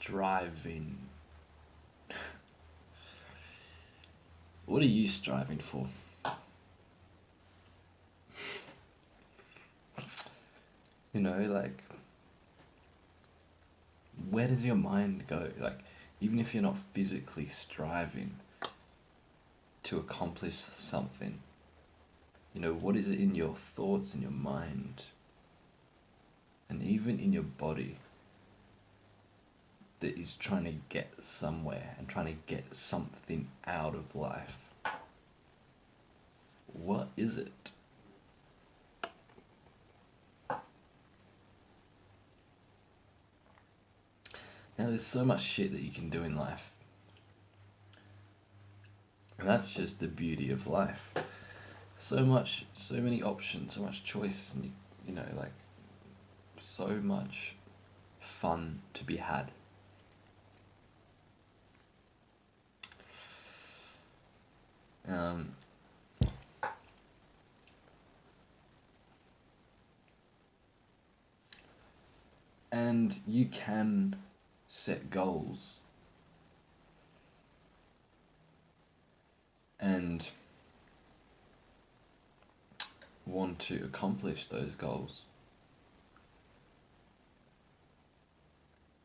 striving. What are you striving for? You know, like, where does your mind go? Like, even if you're not physically striving to accomplish something, you know, what is it in your thoughts and your mind and even in your body that is trying to get somewhere and trying to get something out of life? What is it? Now, there's so much shit that you can do in life. And that's just the beauty of life. So many options, so much choice, and you know, like, so much fun to be had. Um, and you can set goals and want to accomplish those goals.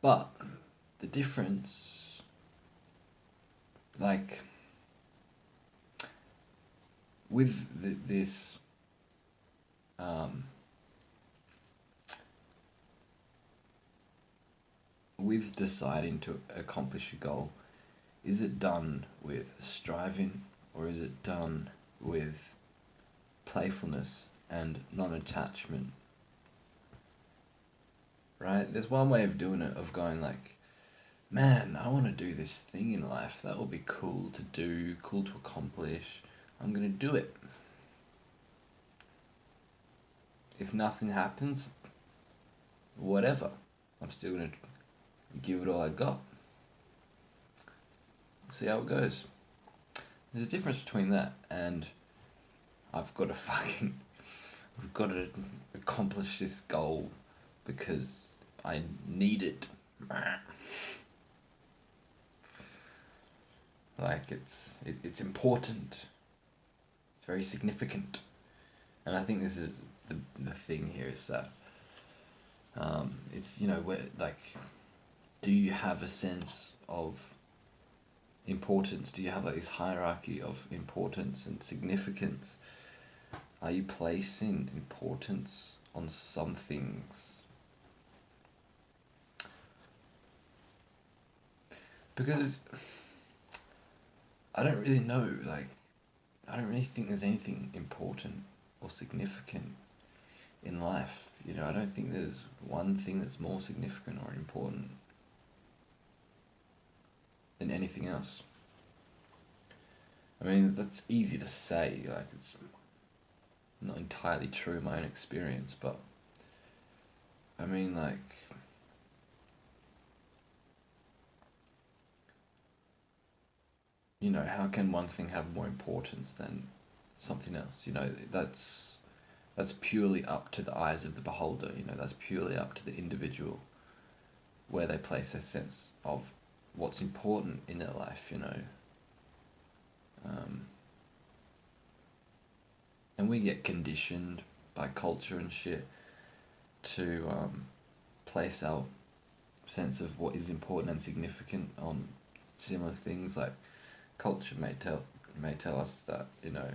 But the difference, like, with this with deciding to accomplish a goal, is it done with striving or is it done with playfulness and non-attachment? Right? There's one way of doing it, of going like, man, I want to do this thing in life. That will be cool to do, cool to accomplish. I'm going to do it. If nothing happens, whatever. I'm still going to give it all I got. See how it goes. There's a difference between that and I've got to accomplish this goal because I need it. Like, it's important. It's very significant. And I think this is the thing here, is that it's, you know, where, like, do you have a sense of importance? Do you have like this hierarchy of importance and significance? Are you placing importance on some things? Because I don't really know, like, I don't really think there's anything important or significant in life. You know, I don't think there's one thing that's more significant or important than anything else. I mean, that's easy to say, like, it's not entirely true in my own experience, but I mean, like, you know, how can one thing have more importance than something else? You know, that's purely up to the eyes of the beholder. You know, that's purely up to the individual where they place their sense of what's important in their life. You know, and we get conditioned by culture and shit to place our sense of what is important and significant on similar things. Like, culture may tell us that, you know,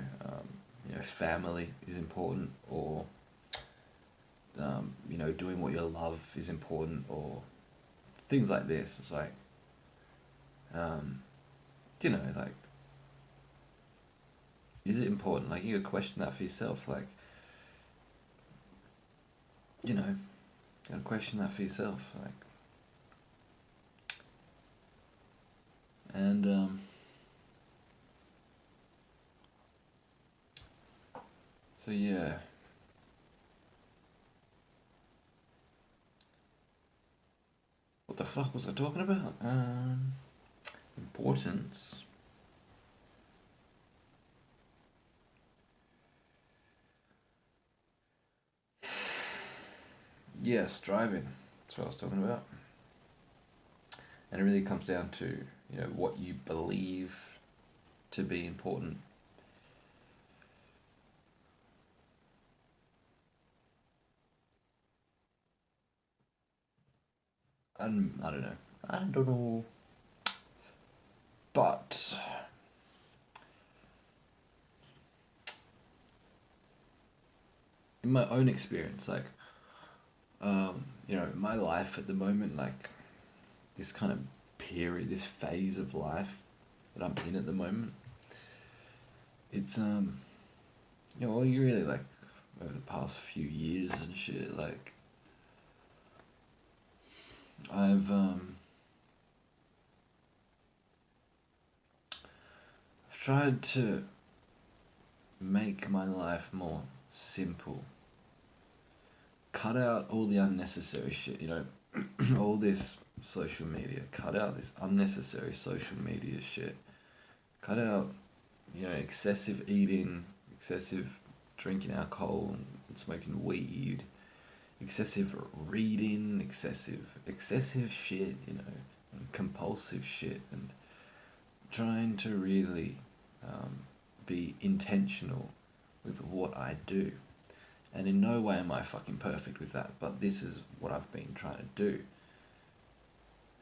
family is important, or you know, doing what you love is important, or things like this. It's like, you know, like, is it important? Like, you gotta question that for yourself. Like, you know, you gotta question that for yourself. Like, and so yeah. What the fuck was I talking about? Importance. Yeah, striving. That's what I was talking about. And it really comes down to, what you believe to be important. And I don't know. I don't know. But in my own experience, like, my life at the moment, like, this kind of period, this phase of life that I'm in at the moment, it's, well, you really, like, over the past few years and shit, like, I've tried to make my life more simple. Cut out all the unnecessary shit, all this social media. Cut out this unnecessary social media shit. Cut out, excessive eating, excessive drinking alcohol and smoking weed, excessive reading, excessive shit, and compulsive shit, and trying to really be intentional with what I do. And in no way am I fucking perfect with that, but this is what I've been trying to do.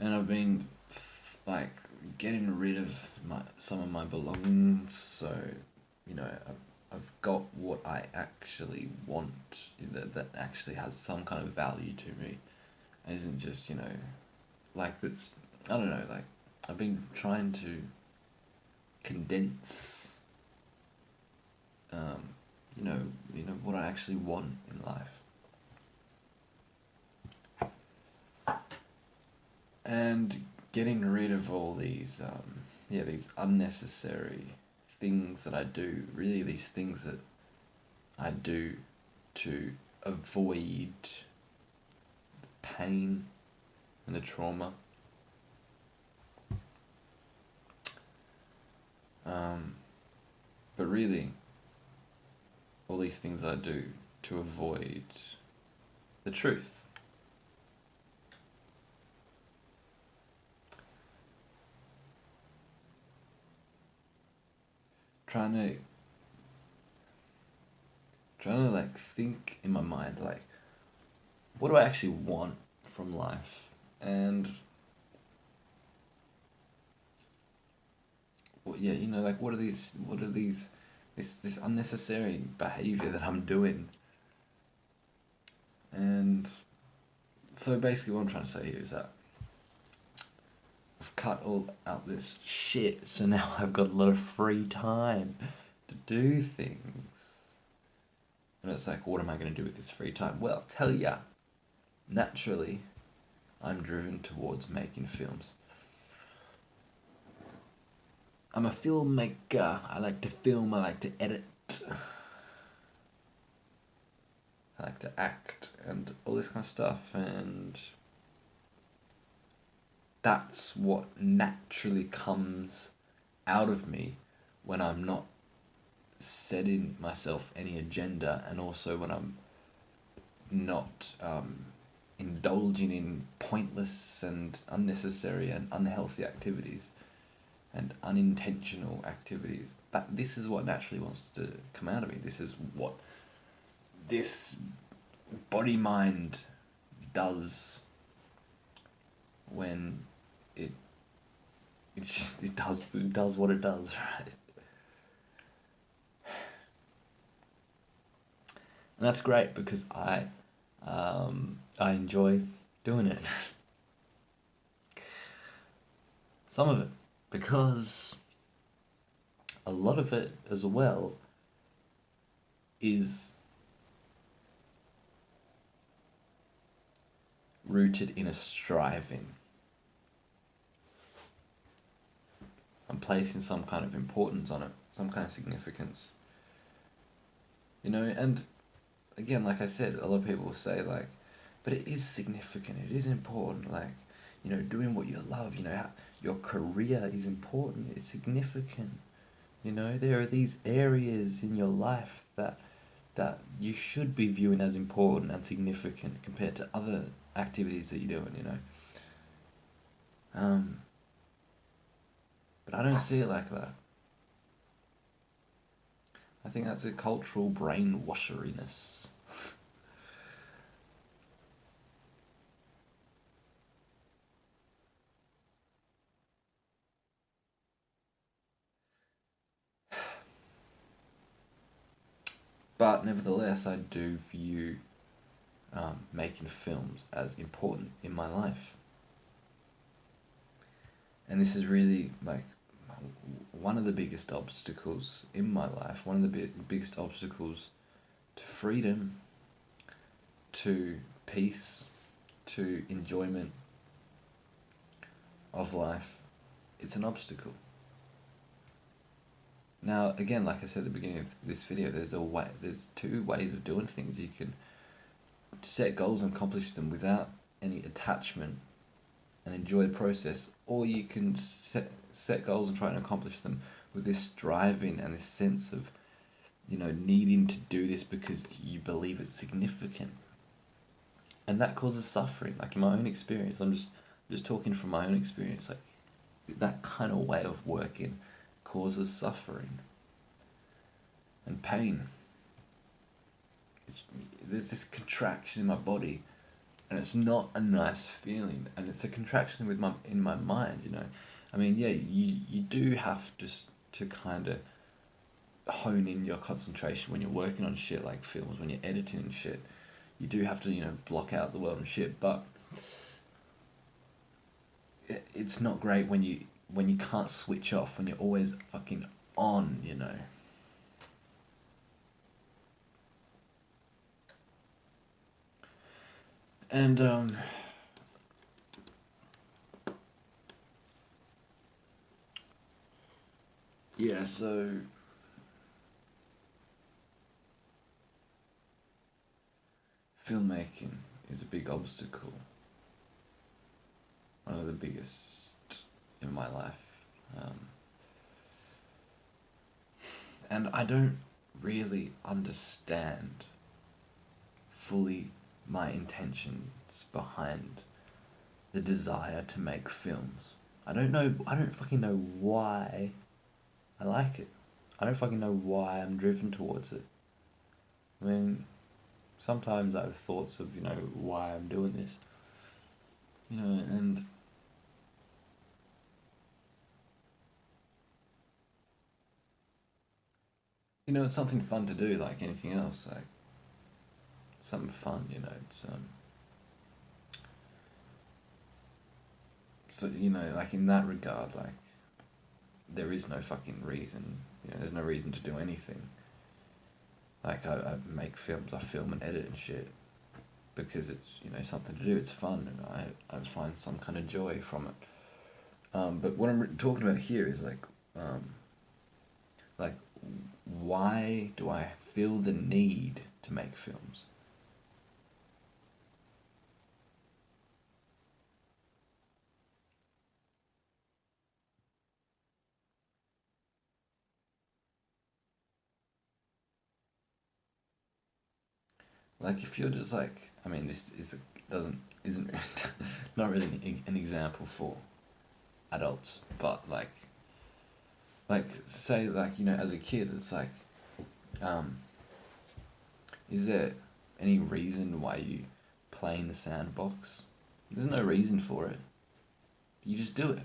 And I've been like getting rid of some of my belongings, so I've got what I actually want, that actually has some kind of value to me, and isn't just like it's, I don't know, like I've been trying to condense what I actually want in life. And getting rid of all these these unnecessary things that I do, really these things that I do to avoid the pain and the trauma. But really, all these things that I do to avoid the truth. Trying to like think in my mind, like, what do I actually want from life? And well, yeah, like what are these this unnecessary behavior that I'm doing? And so basically what I'm trying to say here is that I've cut all out this shit, so now I've got a lot of free time to do things. And it's like, what am I going to do with this free time? Well, I'll tell ya, naturally, I'm driven towards making films. I'm a filmmaker. I like to film, I like to edit. I like to act and all this kind of stuff, and that's what naturally comes out of me when I'm not setting myself any agenda, and also when I'm not indulging in pointless and unnecessary and unhealthy activities and unintentional activities. This is what naturally wants to come out of me. This is what this body mind does when it does what it does, right? And that's great because I enjoy doing it. Some of it, because a lot of it as well is rooted in a striving. I'm placing some kind of importance on it, some kind of significance. And again, like I said, a lot of people will say, like, but it is significant, it is important, like, doing what you love, your career is important, it's significant. There are these areas in your life that you should be viewing as important and significant compared to other activities that you're doing, Um, but I don't see it like that. I think that's a cultural brainwasheriness. But nevertheless, I do view making films as important in my life. And this is really like one of the biggest obstacles in my life, one of the biggest obstacles to freedom, to peace, to enjoyment of life. It's an obstacle. Now, again, like I said at the beginning of this video, there's two ways of doing things. You can set goals and accomplish them without any attachment and enjoy the process, or you can set goals and try and accomplish them with this striving and this sense of, needing to do this because you believe it's significant. And that causes suffering. Like in my own experience, I'm just talking from my own experience, like that kind of way of working causes suffering and pain. There's this contraction in my body, and it's not a nice feeling, and it's a contraction in my mind. I mean, yeah, you do have to kind of hone in your concentration when you're working on shit like films, when you're editing and shit. You do have to block out the world and shit, but it's not great when you can't switch off, when you're always fucking on. And yeah, so filmmaking is a big obstacle, one of the biggest in my life. And I don't really understand fully my intentions behind the desire to make films. I don't fucking know why I like it. I don't fucking know why I'm driven towards it. I mean, sometimes I have thoughts of, why I'm doing this. And it's something fun to do, like anything else. Like something fun. It's so like in that regard, like there is no fucking reason. There's no reason to do anything. Like I make films, I film and edit and shit because it's something to do. It's fun, and I find some kind of joy from it. But what I'm talking about here is like why do I feel the need to make films? Like if you're just like, I mean, this isn't not really an example for adults, but like say like as a kid, it's like, um, is there any reason why you play in the sandbox? There's no reason for it. You just do it,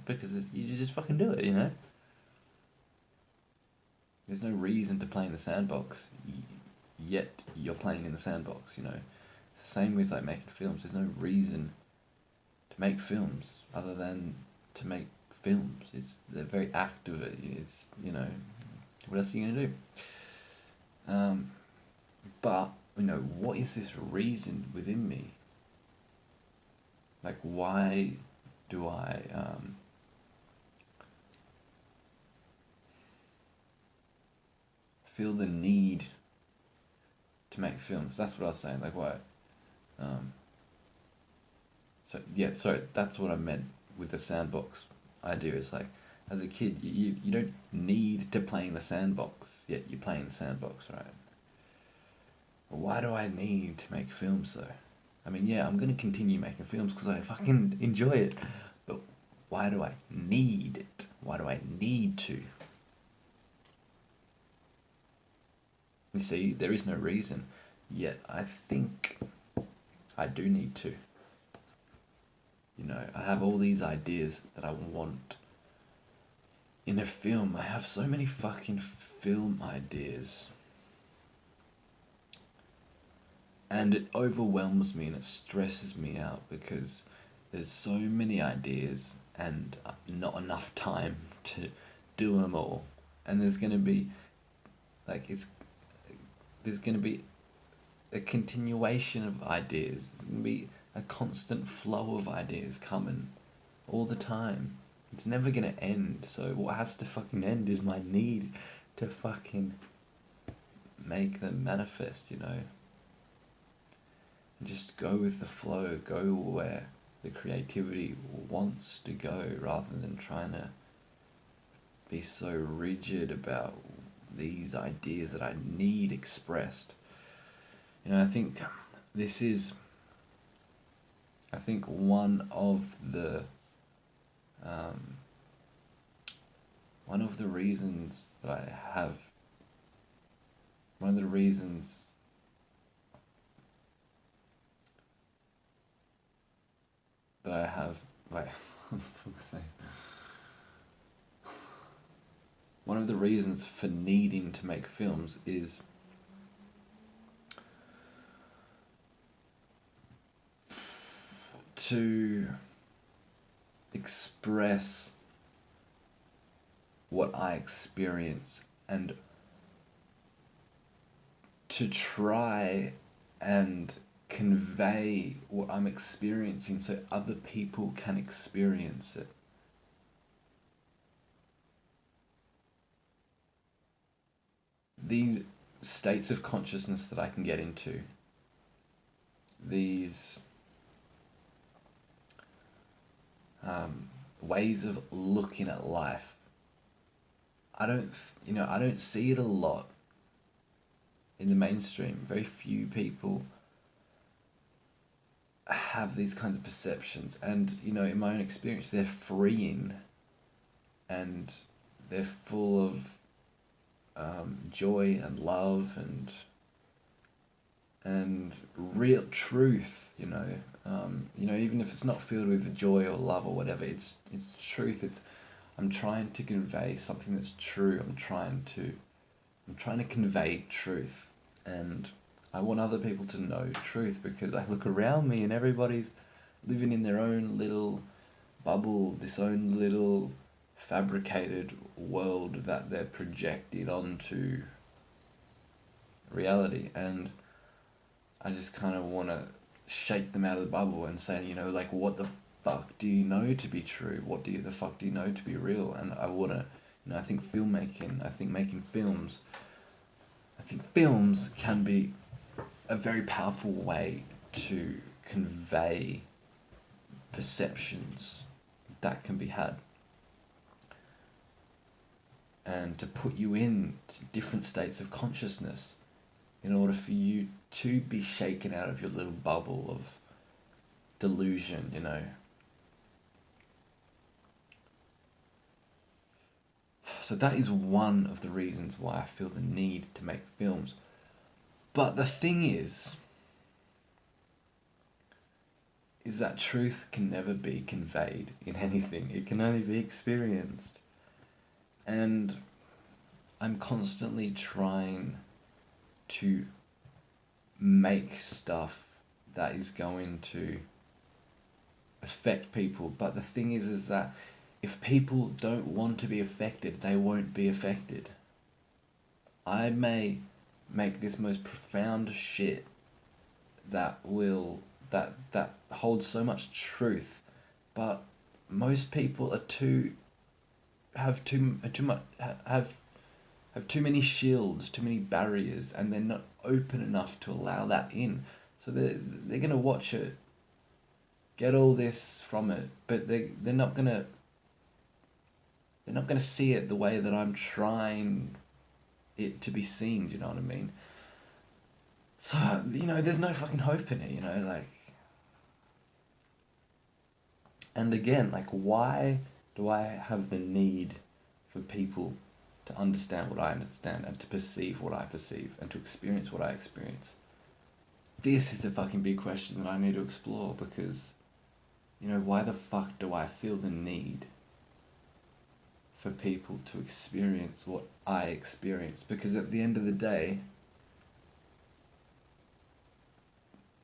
because you just fucking do it. There's no reason to play in the sandbox, yet you're playing in the sandbox. It's the same with like making films. There's no reason to make films other than to make films. It's the very act of it. It's what else are you gonna do? But what is this reason within me? Like why do I feel the need to make films? That's what I was saying. Like why? So yeah, sorry, that's what I meant with the sandbox idea. Is like, as a kid, you don't need to play in the sandbox, yet you play in the sandbox, right? But why do I need to make films though? I mean, yeah, I'm gonna continue making films because I fucking enjoy it. But Why do I need it? Why do I need to? You see, there is no reason, yet I think I do need to. You know, I have all these ideas that I want in a film. I have so many fucking film ideas. And it overwhelms me and it stresses me out because there's so many ideas and not enough time to do them all. And there's going to be, there's going to be a continuation of ideas. There's going to be a constant flow of ideas coming all the time. It's never going to end. So what has to fucking end is my need to fucking make them manifest, you know? And just go with the flow, go where the creativity wants to go rather than trying to be so rigid about these ideas that I need expressed. You know, I think this is, one of the reasons that I have, one of the reasons that I have, like, what the fuck was I saying? One of the reasons for needing to make films is to express what I experience and to try and convey what I'm experiencing so other people can experience it. These states of consciousness that I can get into, these ways of looking at life, I don't see it a lot in the mainstream. Very few people have these kinds of perceptions, and you know, in my own experience, they're freeing and they're full of joy and love and real truth. Even if it's not filled with joy or love or whatever, it's truth. I'm trying to convey something that's true. I'm trying to convey truth, and I want other people to know truth because I look around me and everybody's living in their own little bubble, this own little fabricated world that they're projected onto reality, and I just kind of want to shake them out of the bubble and say, what the fuck do you know to be true? What the fuck do you know to be real? And I want to, I think making films, films can be a very powerful way to convey perceptions that can be had and to put you in different states of consciousness in order for you to be shaken out of your little bubble of delusion, So that is one of the reasons why I feel the need to make films. But the thing is that truth can never be conveyed in anything. It can only be experienced. And I'm constantly trying to make stuff that is going to affect people. But the thing is that if people don't want to be affected, they won't be affected. I may make this most profound shit that holds so much truth, but most people have too many shields, too many barriers, and they're not open enough to allow that in. So they're gonna watch it, get all this from it, but they're not gonna see it the way that I'm trying it to be seen. Do you know what I mean? So there's no fucking hope in it. And again, why Do I have the need for people to understand what I understand and to perceive what I perceive and to experience what I experience? This is a fucking big question that I need to explore because, why the fuck do I feel the need for people to experience what I experience? Because at the end of the day,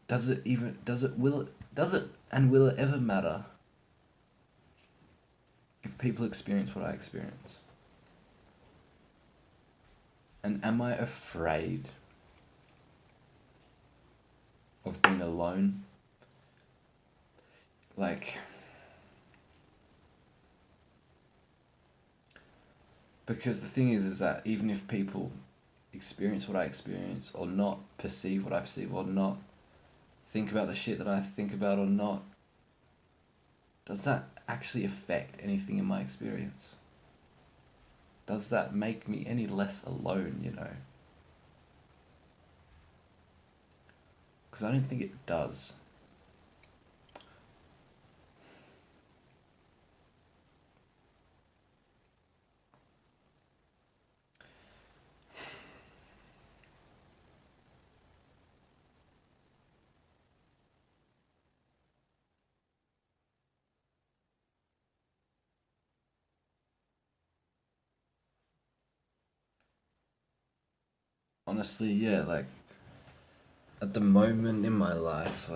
will it ever matter if people experience what I experience? And am I afraid of being alone? Because the thing is that even if people experience what I experience or not perceive what I perceive or not think about the shit that I think about or not, does that actually affect anything in my experience? Does that make me any less alone, Because I don't think it does. Honestly, yeah, at the moment in my life,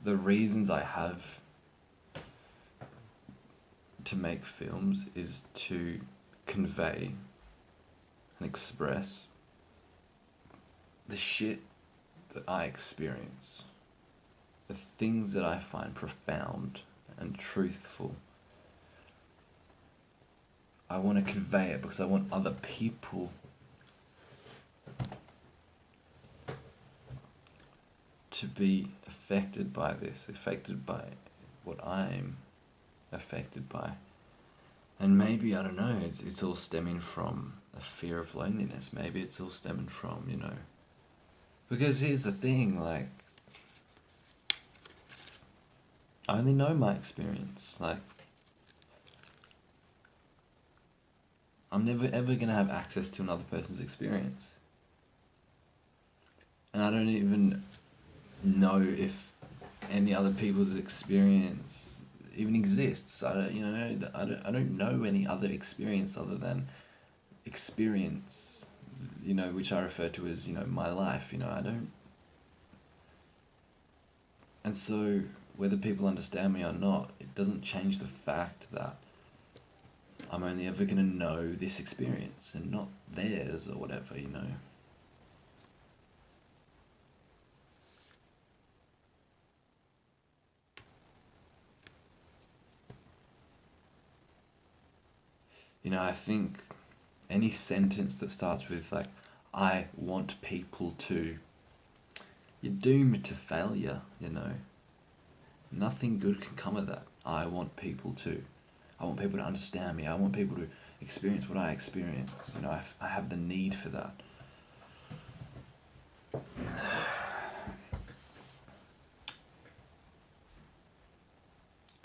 the reasons I have to make films is to convey and express the shit that I experience, the things that I find profound and truthful. I want to convey it because I want other people to be affected by this, affected by what I'm affected by. And maybe, I don't know, it's all stemming from a fear of loneliness. Maybe it's all stemming from, because here's the thing, I only know my experience. I'm never ever going to have access to another person's experience. And I don't even know if any other people's experience even exists. I don't know any other experience other than experience, which I refer to as, my life. I don't. And so whether people understand me or not, it doesn't change the fact that I'm only ever going to know this experience and not theirs or whatever, I think any sentence that starts with I want people to, you're doomed to failure, Nothing good can come of that. I want people to. I want people to understand me. I want people to experience what I experience. I have the need for that.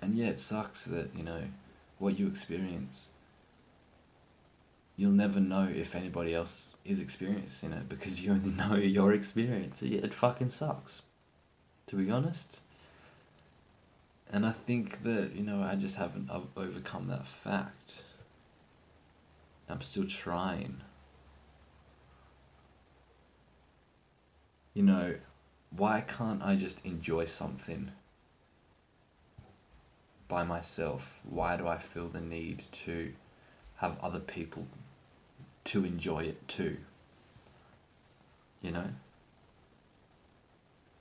And yeah, it sucks that, what you experience, you'll never know if anybody else is experiencing it because you only know your experience. It fucking sucks, to be honest. And I think that, I just haven't overcome that fact. I'm still trying. Why can't I just enjoy something by myself? Why do I feel the need to have other people to enjoy it too?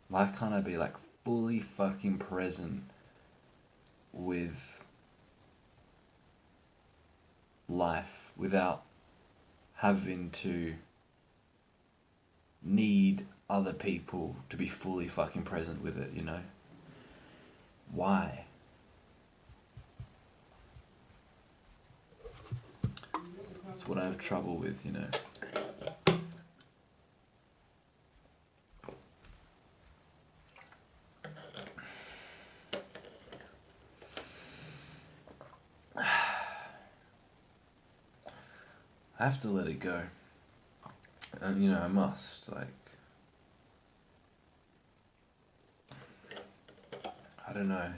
Why can't I be fully fucking present with life without having to need other people to be fully fucking present with it, Why? That's what I have trouble with, I have to let it go. And, you know, I must, like, I don't know.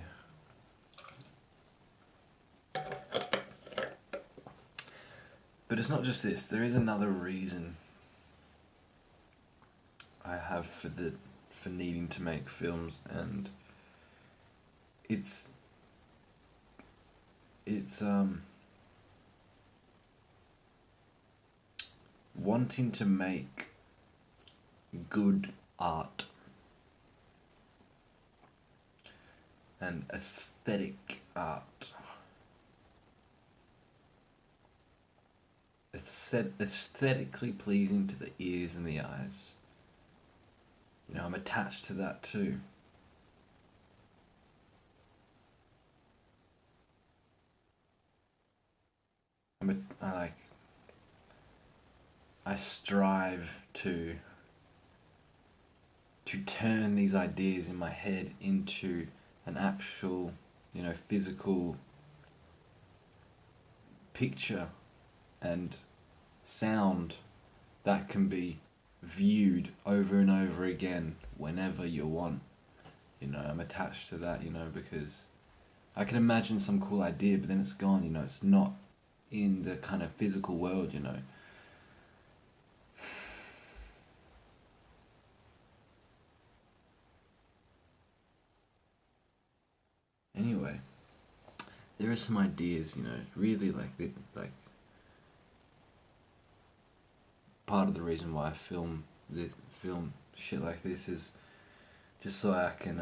But it's not just this. There is another reason I have for needing to make films, and it's it's wanting to make good art and aesthetic art. Aesthetically pleasing to the ears and the eyes. You know, I'm attached to that too. I like. I strive to turn these ideas in my head into an actual, you know, physical picture and sound that can be viewed over and over again whenever you want. You know, I'm attached to that, you know, because I can imagine some cool idea, but then it's gone, you know, it's not in the kind of physical world, you know. Anyway, there are some ideas, you know, really like part of the reason why I film shit like this is just so I can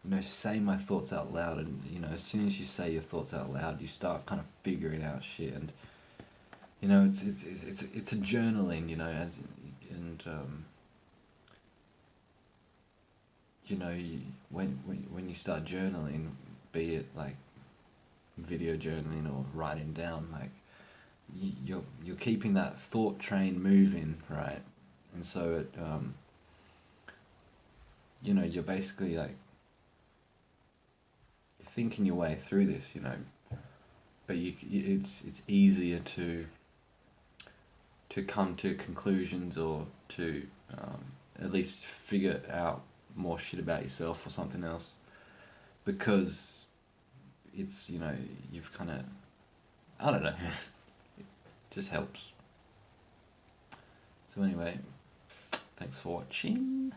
you know, say my thoughts out loud, and you know, as soon as you say your thoughts out loud, you start kind of figuring out shit, and you know, it's a journaling, you know, and you know, when you start journaling, be it like video journaling or writing down, like you're keeping that thought train moving, right? And so it you know, you're basically like thinking your way through this, you know, but it's easier to come to conclusions, or to at least figure out more shit about yourself or something else, because it's, you know, you've kind of, I don't know, it just helps. So anyway, thanks for watching.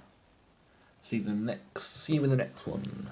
See you in the next one.